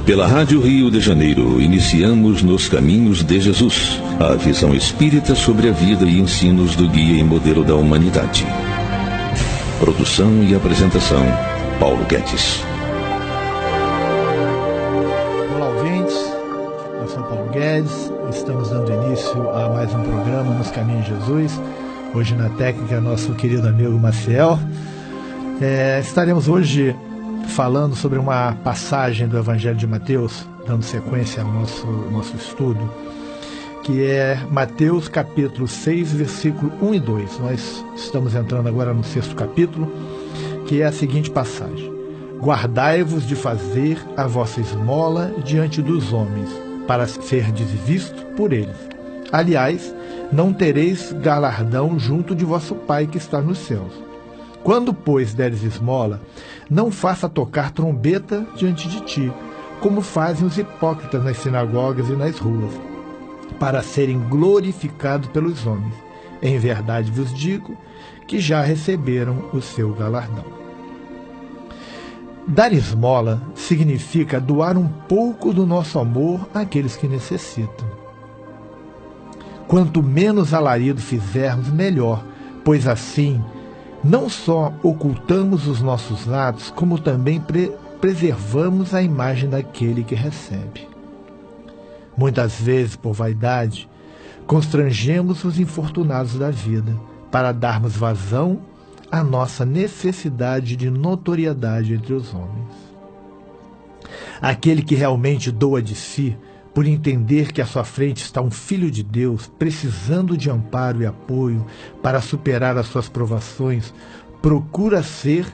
Pela Rádio Rio de Janeiro, iniciamos Nos Caminhos de Jesus, a visão espírita sobre a vida e ensinos do guia e modelo da humanidade. Produção e apresentação, Paulo Guedes. Olá, ouvintes. Eu sou Paulo Guedes. Estamos dando início a mais um programa Nos Caminhos de Jesus. Hoje na técnica, nosso querido amigo Maciel. Estaremos hoje falando sobre uma passagem do Evangelho de Mateus, dando sequência ao nosso estudo, que é Mateus capítulo 6, versículo 1 e 2. Nós estamos entrando agora no 6º capítulo, que é a seguinte passagem: Guardai-vos de fazer a vossa esmola diante dos homens, para serdes visto por eles. Aliás, não tereis galardão junto de vosso Pai que está nos céus. Quando, pois, deres esmola, não faça tocar trombeta diante de ti, como fazem os hipócritas nas sinagogas e nas ruas, para serem glorificados pelos homens. Em verdade vos digo que já receberam o seu galardão. Dar esmola significa doar um pouco do nosso amor àqueles que necessitam. Quanto menos alarido fizermos, melhor, pois assim não só ocultamos os nossos atos, como também preservamos a imagem daquele que recebe. Muitas vezes, por vaidade, constrangemos os infortunados da vida para darmos vazão à nossa necessidade de notoriedade entre os homens. Aquele que realmente doa de si, por entender que à sua frente está um filho de Deus, precisando de amparo e apoio para superar as suas provações, procura ser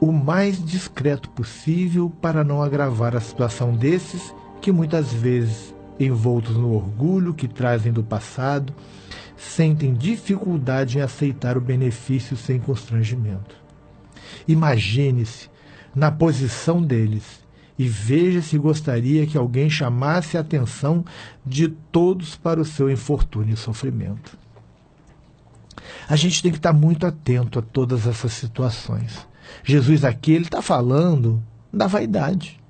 o mais discreto possível para não agravar a situação desses que muitas vezes, envoltos no orgulho que trazem do passado, sentem dificuldade em aceitar o benefício sem constrangimento. Imagine-se na posição deles e veja se gostaria que alguém chamasse a atenção de todos para o seu infortúnio e sofrimento. A gente tem que estar muito atento a todas essas situações. Jesus aqui, ele está falando da vaidade.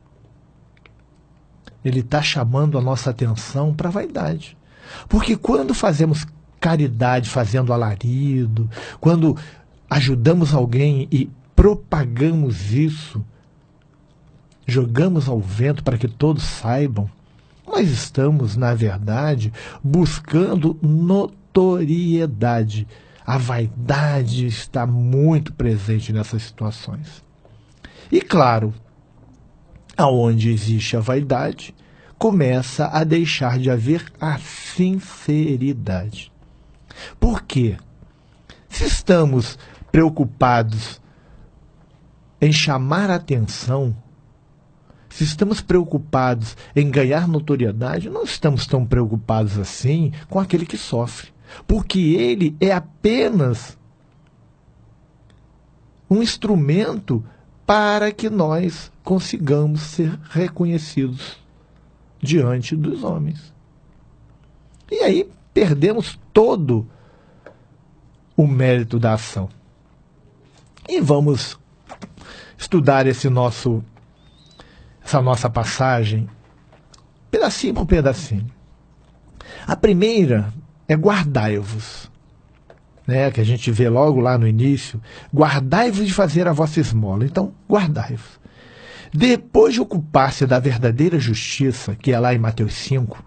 Ele está chamando a nossa atenção para a vaidade. Porque quando fazemos caridade, fazendo alarido, quando ajudamos alguém e propagamos isso, jogamos ao vento para que todos saibam, nós estamos, na verdade, buscando notoriedade. A vaidade está muito presente nessas situações. E claro, aonde existe a vaidade, começa a deixar de haver a sinceridade. Por quê? Se estamos preocupados em chamar a atenção, se estamos preocupados em ganhar notoriedade, não estamos tão preocupados assim com aquele que sofre. Porque ele é apenas um instrumento para que nós consigamos ser reconhecidos diante dos homens. E aí perdemos todo o mérito da ação. E vamos estudar essa nossa passagem, pedacinho por pedacinho. A primeira é guardai-vos, que a gente vê logo lá no início. Guardai-vos de fazer a vossa esmola. Então, guardai-vos. Depois de ocupar-se da verdadeira justiça, que é lá em Mateus 5,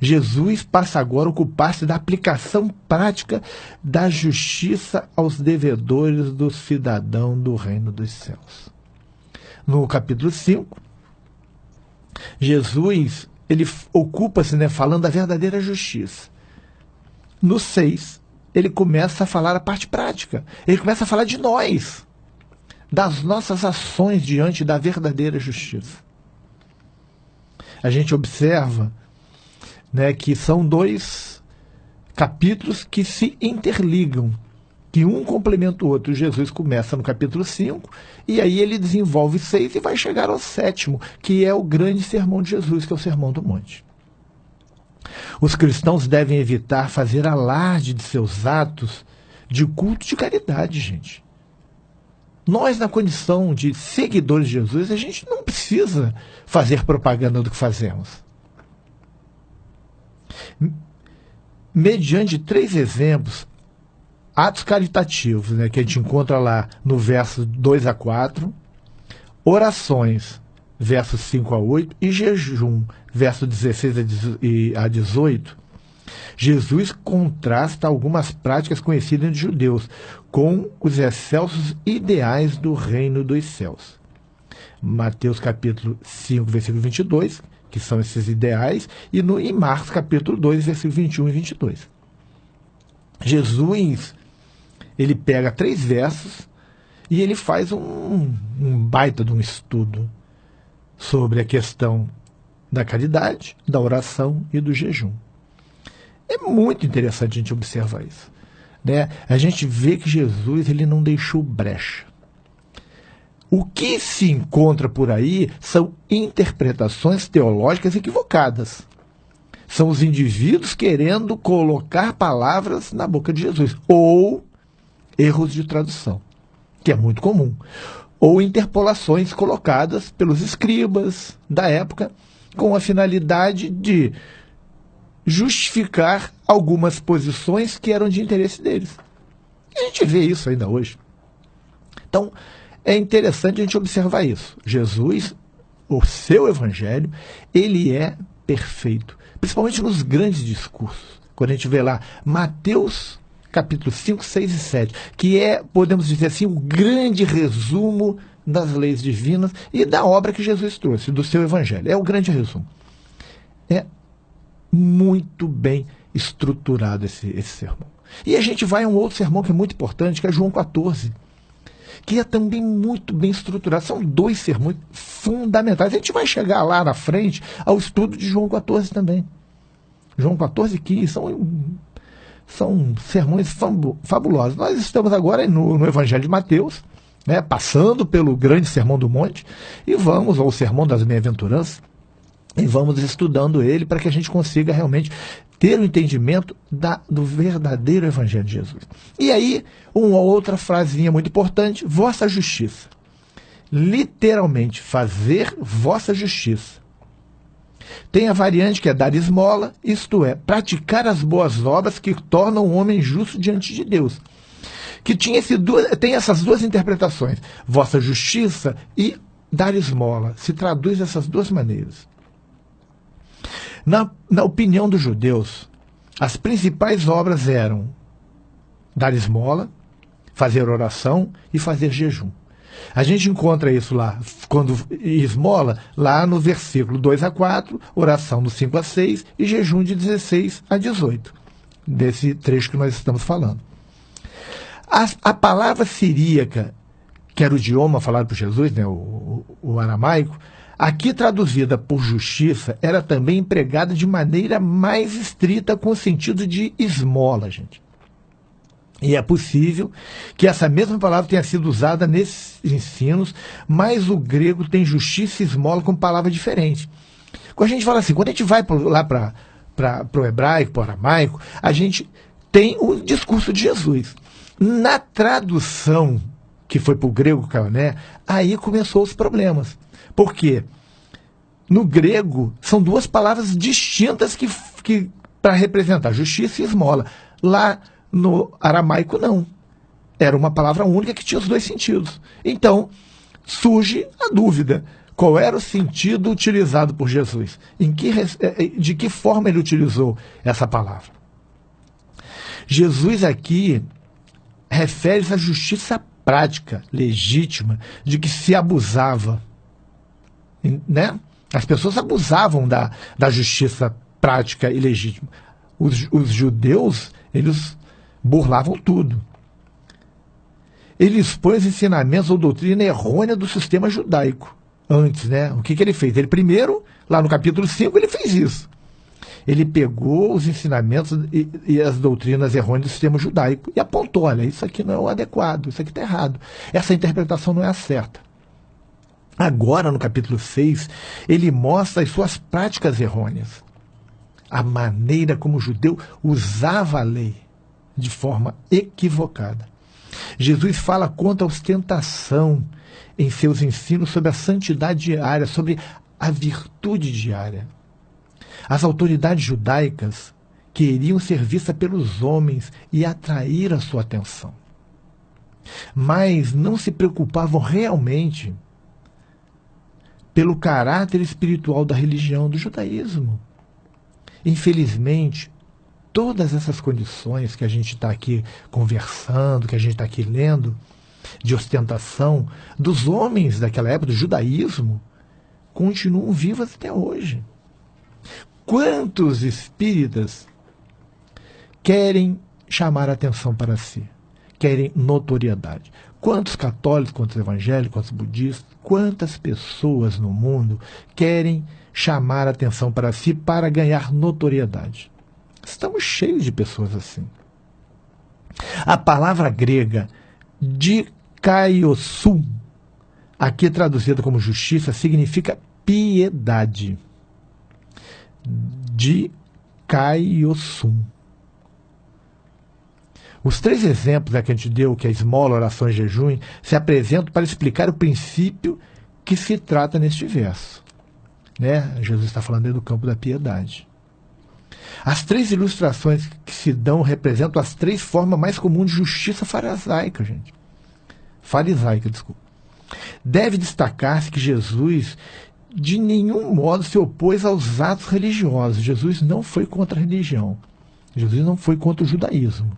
Jesus passa agora a ocupar-se da aplicação prática da justiça aos devedores do cidadão do reino dos céus. No capítulo 5, Jesus ele ocupa-se falando da verdadeira justiça. No 6, ele começa a falar a parte prática. Ele começa a falar de nós, das nossas ações diante da verdadeira justiça. A gente observa que são 2 capítulos que se interligam, que um complementa o outro. Jesus começa no capítulo 5, e aí ele desenvolve 6 e vai chegar ao 7º, que é o grande sermão de Jesus, que é o Sermão do Monte. Os cristãos devem evitar fazer alarde de seus atos de culto de caridade, gente. Nós, na condição de seguidores de Jesus, a gente não precisa precisa fazer propaganda do que fazemos. Mediante 3 exemplos, atos caritativos, né, que a gente encontra lá no verso 2 a 4, orações, versos 5 a 8, e jejum, versos 16 a 18, Jesus contrasta algumas práticas conhecidas dos judeus com os excelsos ideais do reino dos céus. Mateus capítulo 5, versículo 22, que são esses ideais, e em Marcos capítulo 2, versículo 21 e 22. Jesus, ele pega 3 versos e ele faz um baita de um estudo sobre a questão da caridade, da oração e do jejum. É muito interessante a gente observar isso, né? A gente vê que Jesus, ele não deixou brecha. O que se encontra por aí são interpretações teológicas equivocadas. São os indivíduos querendo colocar palavras na boca de Jesus, ou erros de tradução, que é muito comum, ou interpolações colocadas pelos escribas da época com a finalidade de justificar algumas posições que eram de interesse deles. E a gente vê isso ainda hoje. Então, é interessante a gente observar isso. Jesus, o seu evangelho, ele é perfeito, principalmente nos grandes discursos. Quando a gente vê lá Mateus capítulo 5, 6 e 7, que é, podemos dizer assim, um grande resumo das leis divinas e da obra que Jesus trouxe, do seu evangelho. É o grande resumo. É muito bem estruturado esse sermão. E a gente vai a um outro sermão que é muito importante, que é João 14, que é também muito bem estruturado. São 2 sermões fundamentais. A gente vai chegar lá na frente ao estudo de João 14 também. João 14 e 15 são sermões fabulosos. Nós estamos agora no Evangelho de Mateus, né, passando pelo grande Sermão do Monte, e vamos ao Sermão das Bem-aventuranças, e vamos estudando ele para que a gente consiga realmente ter o entendimento do verdadeiro Evangelho de Jesus. E aí, uma outra frasinha muito importante: vossa justiça. Literalmente, fazer vossa justiça. Tem a variante que é dar esmola, isto é, praticar as boas obras que tornam o homem justo diante de Deus. Que tem essas 2 interpretações, vossa justiça e dar esmola. Se traduz dessas 2 maneiras. Na opinião dos judeus, as principais obras eram dar esmola, fazer oração e fazer jejum. A gente encontra isso lá, quando esmola, lá no versículo 2 a 4, oração do 5 a 6 e jejum de 16 a 18, desse trecho que nós estamos falando. A palavra siríaca, que era o idioma falado por Jesus, né, o aramaico, aqui traduzida por justiça, era também empregada de maneira mais estrita com o sentido de esmola, gente. E é possível que essa mesma palavra tenha sido usada nesses ensinos, mas o grego tem justiça e esmola com palavra diferente. Quando a gente fala assim, quando a gente vai lá para o hebraico, para o aramaico, a gente tem o discurso de Jesus. Na tradução que foi para o grego canané, aí começou os problemas. Por quê? No grego, são 2 palavras distintas que para representar justiça e esmola. Lá no aramaico, não. Era uma palavra única que tinha os 2 sentidos. Então, surge a dúvida. Qual era o sentido utilizado por Jesus? De que forma ele utilizou essa palavra? Jesus aqui refere-se à justiça prática, legítima, de que se abusava. Né? As pessoas abusavam da justiça prática e legítima. Os judeus, eles burlavam tudo. Ele expôs ensinamentos ou doutrina errônea do sistema judaico. Antes, né? O que ele fez? Ele primeiro, lá no capítulo 5, ele fez isso. Ele pegou os ensinamentos e as doutrinas errôneas do sistema judaico e apontou, olha, isso aqui não é o adequado, isso aqui está errado. Essa interpretação não é a certa. Agora, no capítulo 6, ele mostra as suas práticas errôneas. A maneira como o judeu usava a lei de forma equivocada. Jesus fala contra a ostentação em seus ensinos sobre a santidade diária, sobre a virtude diária. As autoridades judaicas queriam ser vistas pelos homens e atrair a sua atenção. Mas não se preocupavam realmente pelo caráter espiritual da religião, do judaísmo. Infelizmente, todas essas condições que a gente está aqui conversando, que a gente está aqui lendo, de ostentação dos homens daquela época, do judaísmo, continuam vivas até hoje. Quantos espíritas querem chamar a atenção para si? Querem notoriedade? Quantos católicos, quantos evangélicos, quantos budistas, quantas pessoas no mundo querem chamar a atenção para si para ganhar notoriedade? Estamos cheios de pessoas assim. A palavra grega dikaiosum, aqui traduzida como justiça, significa piedade. Dikaiosum. Os 3 exemplos que a gente deu, que é esmola, oração e jejum, se apresentam para explicar o princípio que se trata neste verso. Jesus está falando do campo da piedade. As 3 ilustrações que se dão representam as 3 formas mais comuns de justiça farisaica, gente. Farisaica, desculpa. Deve destacar-se que Jesus de nenhum modo se opôs aos atos religiosos. Jesus não foi contra a religião. Jesus não foi contra o judaísmo.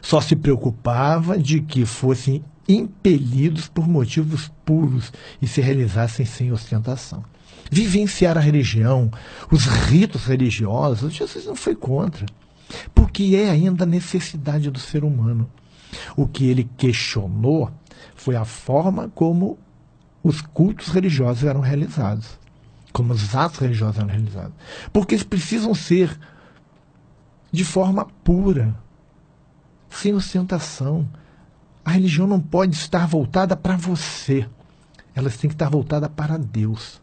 Só se preocupava de que fossem impelidos por motivos puros e se realizassem sem ostentação. Vivenciar a religião, os ritos religiosos, Jesus não foi contra, porque é ainda a necessidade do ser humano. O que ele questionou foi a forma como os cultos religiosos eram realizados, como os atos religiosos eram realizados, porque eles precisam ser de forma pura, sem ostentação. A religião não pode estar voltada para você. Ela tem que estar voltada para Deus.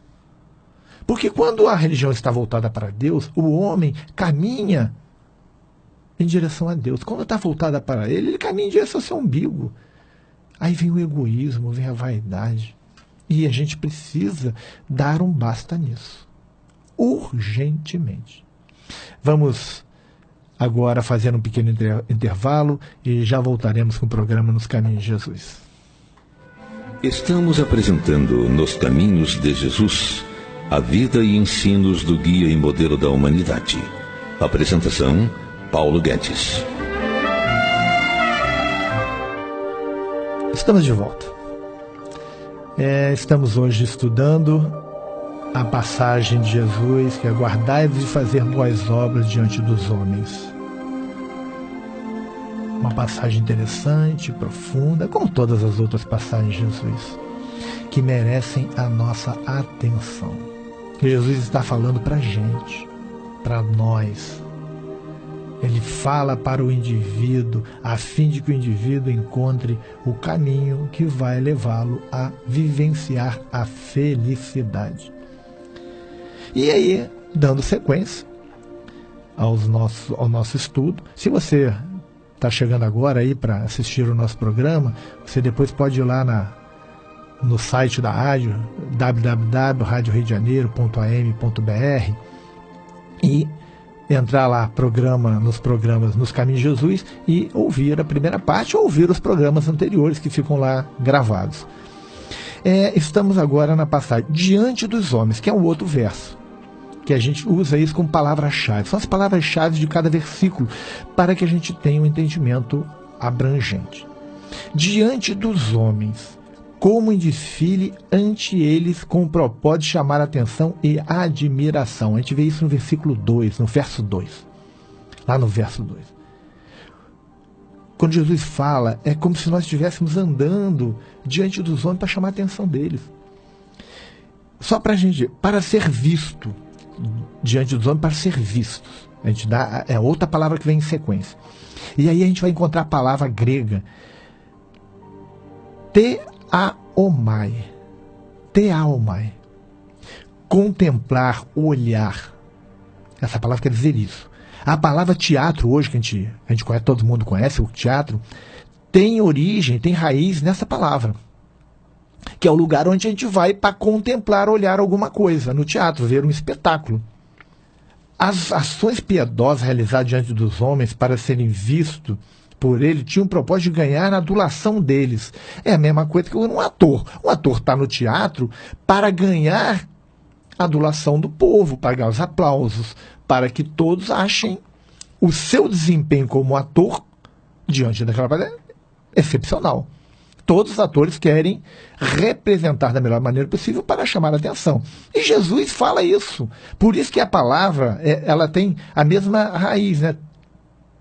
Porque quando a religião está voltada para Deus, o homem caminha em direção a Deus. Quando está voltada para ele, ele caminha em direção ao seu umbigo. Aí vem o egoísmo, vem a vaidade. E a gente precisa dar um basta nisso. Urgentemente. Vamos agora fazer um pequeno intervalo e já voltaremos com o programa Nos Caminhos de Jesus. Estamos apresentando Nos Caminhos de Jesus, a vida e ensinos do guia e modelo da humanidade. Apresentação, Paulo Guedes. Estamos de volta. Estamos hoje estudando a passagem de Jesus, que é: guardai-vos de fazer boas obras diante dos homens. Uma passagem interessante, profunda, como todas as outras passagens de Jesus, que merecem a nossa atenção. Que Jesus está falando para a gente, para nós. Ele fala para o indivíduo, a fim de que o indivíduo encontre o caminho que vai levá-lo a vivenciar a felicidade. E aí, dando sequência ao nosso estudo, se você está chegando agora aí para assistir o nosso programa, você depois pode ir lá no site da rádio, www.radioriodejaneiro.am.br, e entrar lá nos programas Nos Caminhos de Jesus e ouvir a primeira parte ou ouvir os programas anteriores que ficam lá gravados. Estamos agora na passagem diante dos homens, que é um outro verso, que a gente usa isso como palavra-chave. São as palavras-chave de cada versículo, para que a gente tenha um entendimento abrangente. Diante dos homens, como em desfile ante eles, com o propósito de chamar a atenção e a admiração. A gente vê isso no versículo 2, no verso 2. Lá no verso 2. Quando Jesus fala, é como se nós estivéssemos andando diante dos homens para chamar a atenção deles. Só para ser visto, diante dos homens, para ser vistos. A gente dá outra palavra que vem em sequência. E aí a gente vai encontrar a palavra grega teaomai. Teaomai. Contemplar, olhar. Essa palavra quer dizer isso. A palavra teatro hoje, que a gente conhece, todo mundo conhece o teatro, tem origem, tem raiz nessa palavra. que é o lugar onde a gente vai para contemplar, olhar alguma coisa, no teatro, ver um espetáculo. As ações piedosas realizadas diante dos homens para serem vistos por ele tinham o propósito de ganhar a adulação deles. É a mesma coisa que um ator. Um ator está no teatro para ganhar a adulação do povo, para ganhar os aplausos, para que todos achem o seu desempenho como ator diante daquela plateia excepcional. Todos os atores querem representar da melhor maneira possível para chamar a atenção. E Jesus fala isso. Por isso que a palavra, ela tem a mesma raiz, né?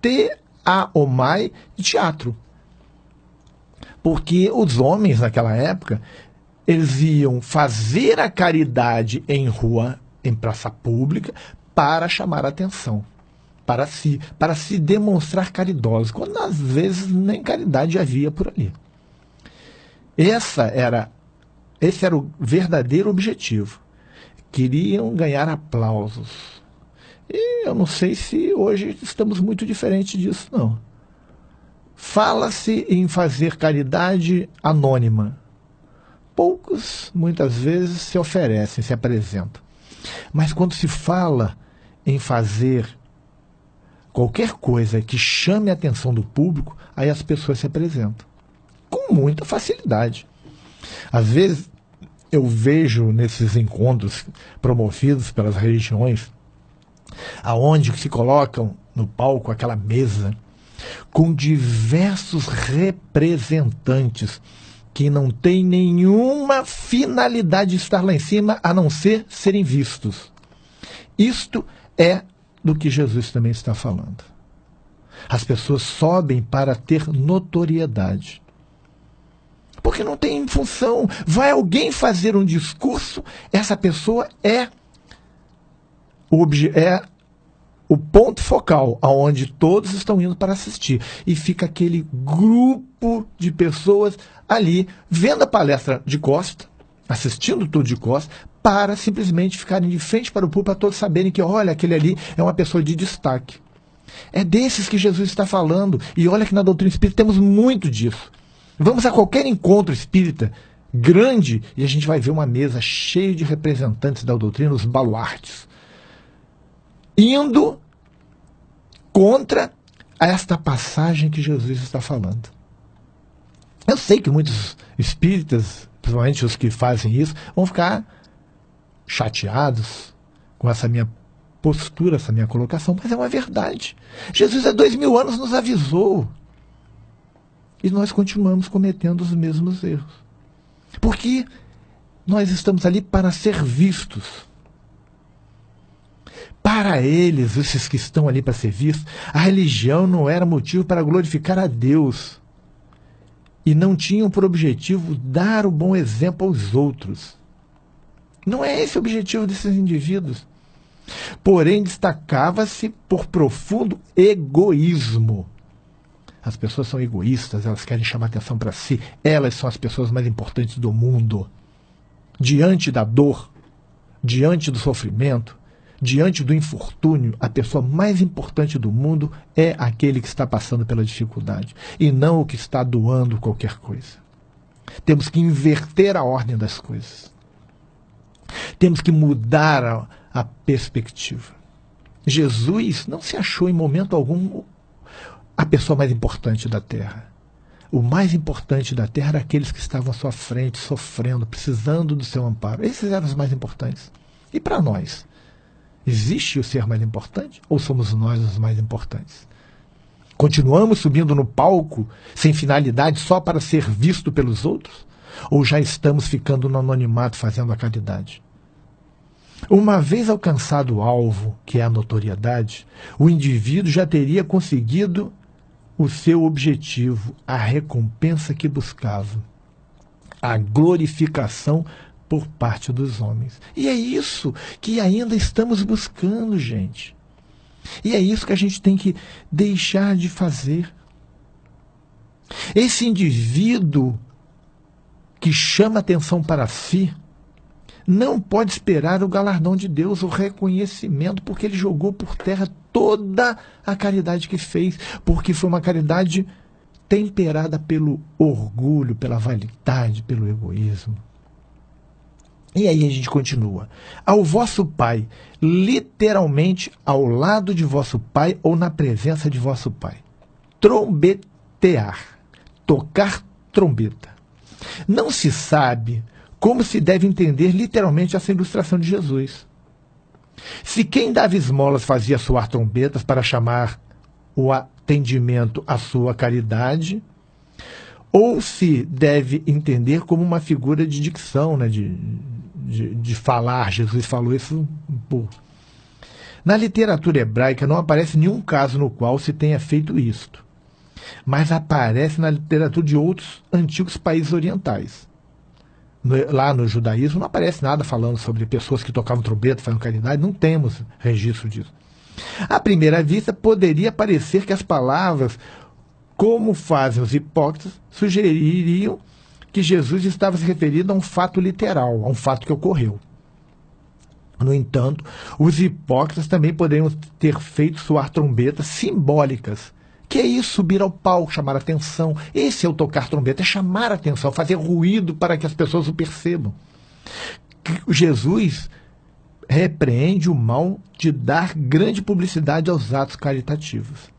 Theaomai, de teatro. Porque os homens naquela época, eles iam fazer a caridade em rua, em praça pública, para chamar a atenção. Para se demonstrar caridosos, quando às vezes nem caridade havia por ali. Esse era o verdadeiro objetivo. Queriam ganhar aplausos. E eu não sei se hoje estamos muito diferentes disso, não. Fala-se em fazer caridade anônima. Poucos, muitas vezes, se oferecem, se apresentam. Mas quando se fala em fazer qualquer coisa que chame a atenção do público, aí as pessoas se apresentam com muita facilidade. Às vezes, eu vejo nesses encontros promovidos pelas religiões, aonde se colocam no palco aquela mesa com diversos representantes que não têm nenhuma finalidade de estar lá em cima, a não ser serem vistos. Isto é do que Jesus também está falando. As pessoas sobem para ter notoriedade. Porque não tem função. Vai alguém fazer um discurso, essa pessoa é o ponto focal, aonde todos estão indo para assistir. E fica aquele grupo de pessoas ali, vendo a palestra de costa, assistindo tudo de costa, para simplesmente ficarem de frente para o público, para todos saberem que, olha, aquele ali é uma pessoa de destaque. É desses que Jesus está falando. E olha que na doutrina espírita temos muito disso. Vamos a qualquer encontro espírita grande e a gente vai ver uma mesa cheia de representantes da doutrina, os baluartes, indo contra esta passagem que Jesus está falando. Eu sei que muitos espíritas, principalmente os que fazem isso, vão ficar chateados com essa minha postura, essa minha colocação, mas é uma verdade. Jesus há 2000 anos nos avisou. E nós continuamos cometendo os mesmos erros. Porque nós estamos ali para ser vistos. Para eles, esses que estão ali para ser vistos, a religião não era motivo para glorificar a Deus. E não tinham por objetivo dar o bom exemplo aos outros. Não é esse o objetivo desses indivíduos. Porém, destacava-se por profundo egoísmo. As pessoas são egoístas, elas querem chamar atenção para si. Elas são as pessoas mais importantes do mundo. Diante da dor, diante do sofrimento, diante do infortúnio, a pessoa mais importante do mundo é aquele que está passando pela dificuldade, e não o que está doando qualquer coisa. Temos que inverter a ordem das coisas. Temos que mudar a perspectiva. Jesus não se achou em momento algum a pessoa mais importante da Terra. O mais importante da Terra era aqueles que estavam à sua frente, sofrendo, precisando do seu amparo. Esses eram os mais importantes. E para nós, existe o ser mais importante ou somos nós os mais importantes? Continuamos subindo no palco sem finalidade só para ser visto pelos outros? Ou já estamos ficando no anonimato fazendo a caridade? Uma vez alcançado o alvo, que é a notoriedade, o indivíduo já teria conseguido o seu objetivo, a recompensa que buscava, a glorificação por parte dos homens. E é isso que ainda estamos buscando, gente. E é isso que a gente tem que deixar de fazer. Esse indivíduo que chama atenção para si não pode esperar o galardão de Deus, o reconhecimento, porque ele jogou por terra toda a caridade que fez, porque foi uma caridade temperada pelo orgulho, pela vaidade, pelo egoísmo. E aí a gente continua. Ao vosso Pai, literalmente ao lado de vosso Pai ou na presença de vosso Pai. Trombetear, tocar trombeta. Não se sabe como se deve entender literalmente essa ilustração de Jesus. Se quem dava esmolas fazia soar trombetas para chamar o atendimento à sua caridade, ou se deve entender como uma figura de dicção, né, de falar. Jesus falou isso. Na literatura hebraica não aparece nenhum caso no qual se tenha feito isto, mas aparece na literatura de outros antigos países orientais. Lá no judaísmo não aparece nada falando sobre pessoas que tocavam trombeta, faziam caridade, não temos registro disso. À primeira vista, poderia parecer que as palavras, como fazem os hipócritas, sugeririam que Jesus estava se referindo a um fato literal, a um fato que ocorreu. No entanto, os hipócritas também poderiam ter feito soar trombetas simbólicas. Que é isso? Subir ao palco, chamar a atenção. Esse é o tocar trombeta, é chamar a atenção, fazer ruído para que as pessoas o percebam. Jesus repreende o mal de dar grande publicidade aos atos caritativos.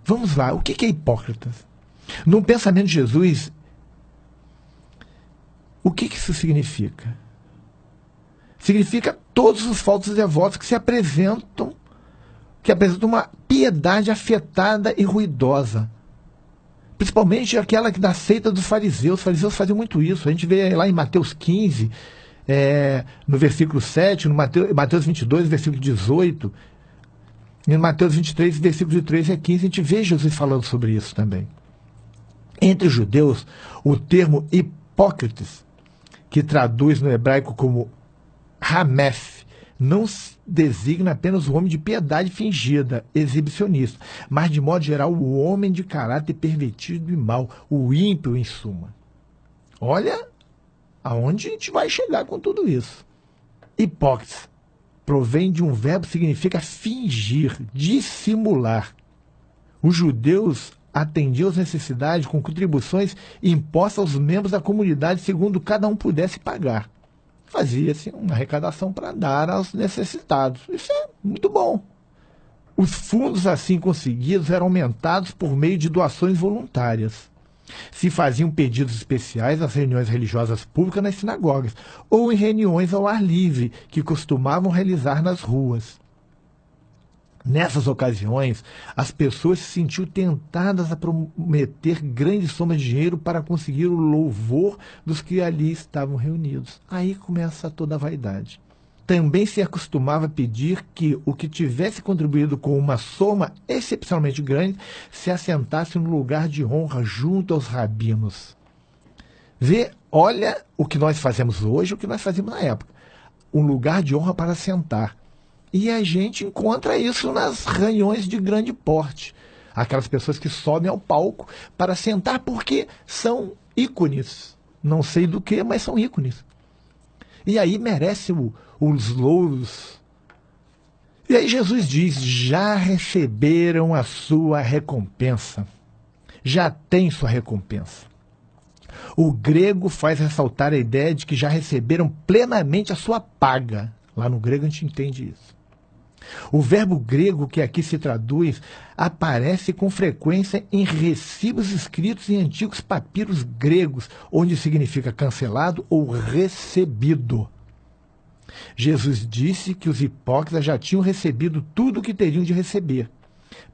Vamos lá, o que é hipócritas? No pensamento de Jesus, o que isso significa? Significa todos os falsos devotos que apresentam uma piedade afetada e ruidosa. Principalmente aquela da seita dos fariseus. Os fariseus faziam muito isso. A gente vê lá em Mateus 15, no versículo 7, no Mateus 22, versículo 18, e no Mateus 23, versículo de 13 a 15, a gente vê Jesus falando sobre isso também. Entre os judeus, o termo hipócritas, que traduz no hebraico como Hameth, não designa apenas o homem de piedade fingida, exibicionista, mas, de modo geral, o homem de caráter pervertido e mau, o ímpio, em suma. Olha aonde a gente vai chegar com tudo isso. Hipócrita provém de um verbo que significa fingir, dissimular. Os judeus atendiam às necessidades com contribuições impostas aos membros da comunidade segundo cada um pudesse pagar. Fazia-se uma arrecadação para dar aos necessitados. Isso é muito bom. Os fundos assim conseguidos eram aumentados por meio de doações voluntárias. Se faziam pedidos especiais nas reuniões religiosas públicas nas sinagogas, ou em reuniões ao ar livre, que costumavam realizar nas ruas. Nessas ocasiões, as pessoas se sentiam tentadas a prometer grandes somas de dinheiro para conseguir o louvor dos que ali estavam reunidos. Aí começa toda a vaidade. Também se acostumava a pedir que o que tivesse contribuído com uma soma excepcionalmente grande se assentasse no lugar de honra junto aos rabinos. Olha o que nós fazemos hoje, o que nós fazíamos na época. Um lugar de honra para sentar. E a gente encontra isso nas reuniões de grande porte. Aquelas pessoas que sobem ao palco para sentar porque são ícones. Não sei do que, mas são ícones. E aí merece os louros. E aí Jesus diz, já receberam a sua recompensa. Já tem sua recompensa. O grego faz ressaltar a ideia de que já receberam plenamente a sua paga. Lá no grego a gente entende isso. O verbo grego que aqui se traduz aparece com frequência em recibos escritos em antigos papiros gregos, onde significa cancelado ou recebido. Jesus disse que os hipócritas já tinham recebido tudo o que teriam de receber.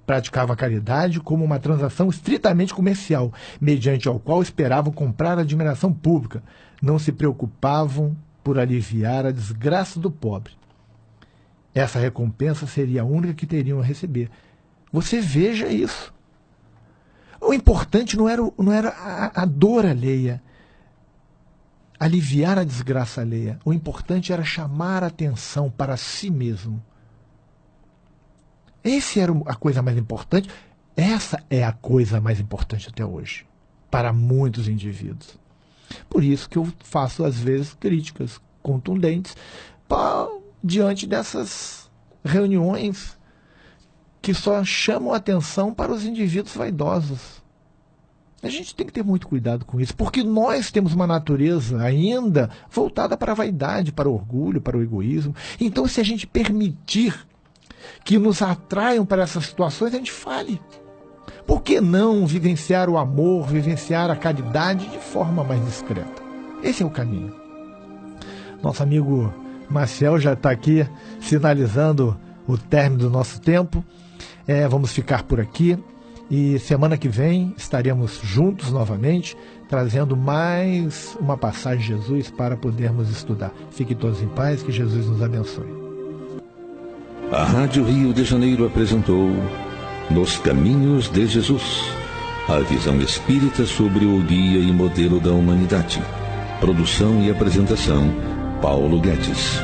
Praticavam a caridade como uma transação estritamente comercial, mediante ao qual esperavam comprar a admiração pública. Não se preocupavam por aliviar a desgraça do pobre. Essa recompensa seria a única que teriam a receber. Você veja isso. O importante não era a dor alheia, aliviar a desgraça alheia. O importante era chamar a atenção para si mesmo. Essa era a coisa mais importante. Essa é a coisa mais importante até hoje, para muitos indivíduos. Por isso que eu faço, às vezes, críticas contundentes diante dessas reuniões que só chamam atenção para os indivíduos vaidosos. A gente tem que ter muito cuidado com isso, porque nós temos uma natureza ainda voltada para a vaidade, para o orgulho, para o egoísmo. Então, se a gente permitir que nos atraiam para essas situações, a gente fale. Por que não vivenciar o amor, vivenciar a caridade de forma mais discreta? Esse é o caminho. Nosso amigo Maciel já está aqui sinalizando o término do nosso tempo. Vamos ficar por aqui. E semana que vem estaremos juntos novamente, trazendo mais uma passagem de Jesus para podermos estudar. Fiquem todos em paz, que Jesus nos abençoe. A Rádio Rio de Janeiro apresentou Nos Caminhos de Jesus, a visão espírita sobre o guia e modelo da humanidade. Produção e apresentação, Paulo Guedes.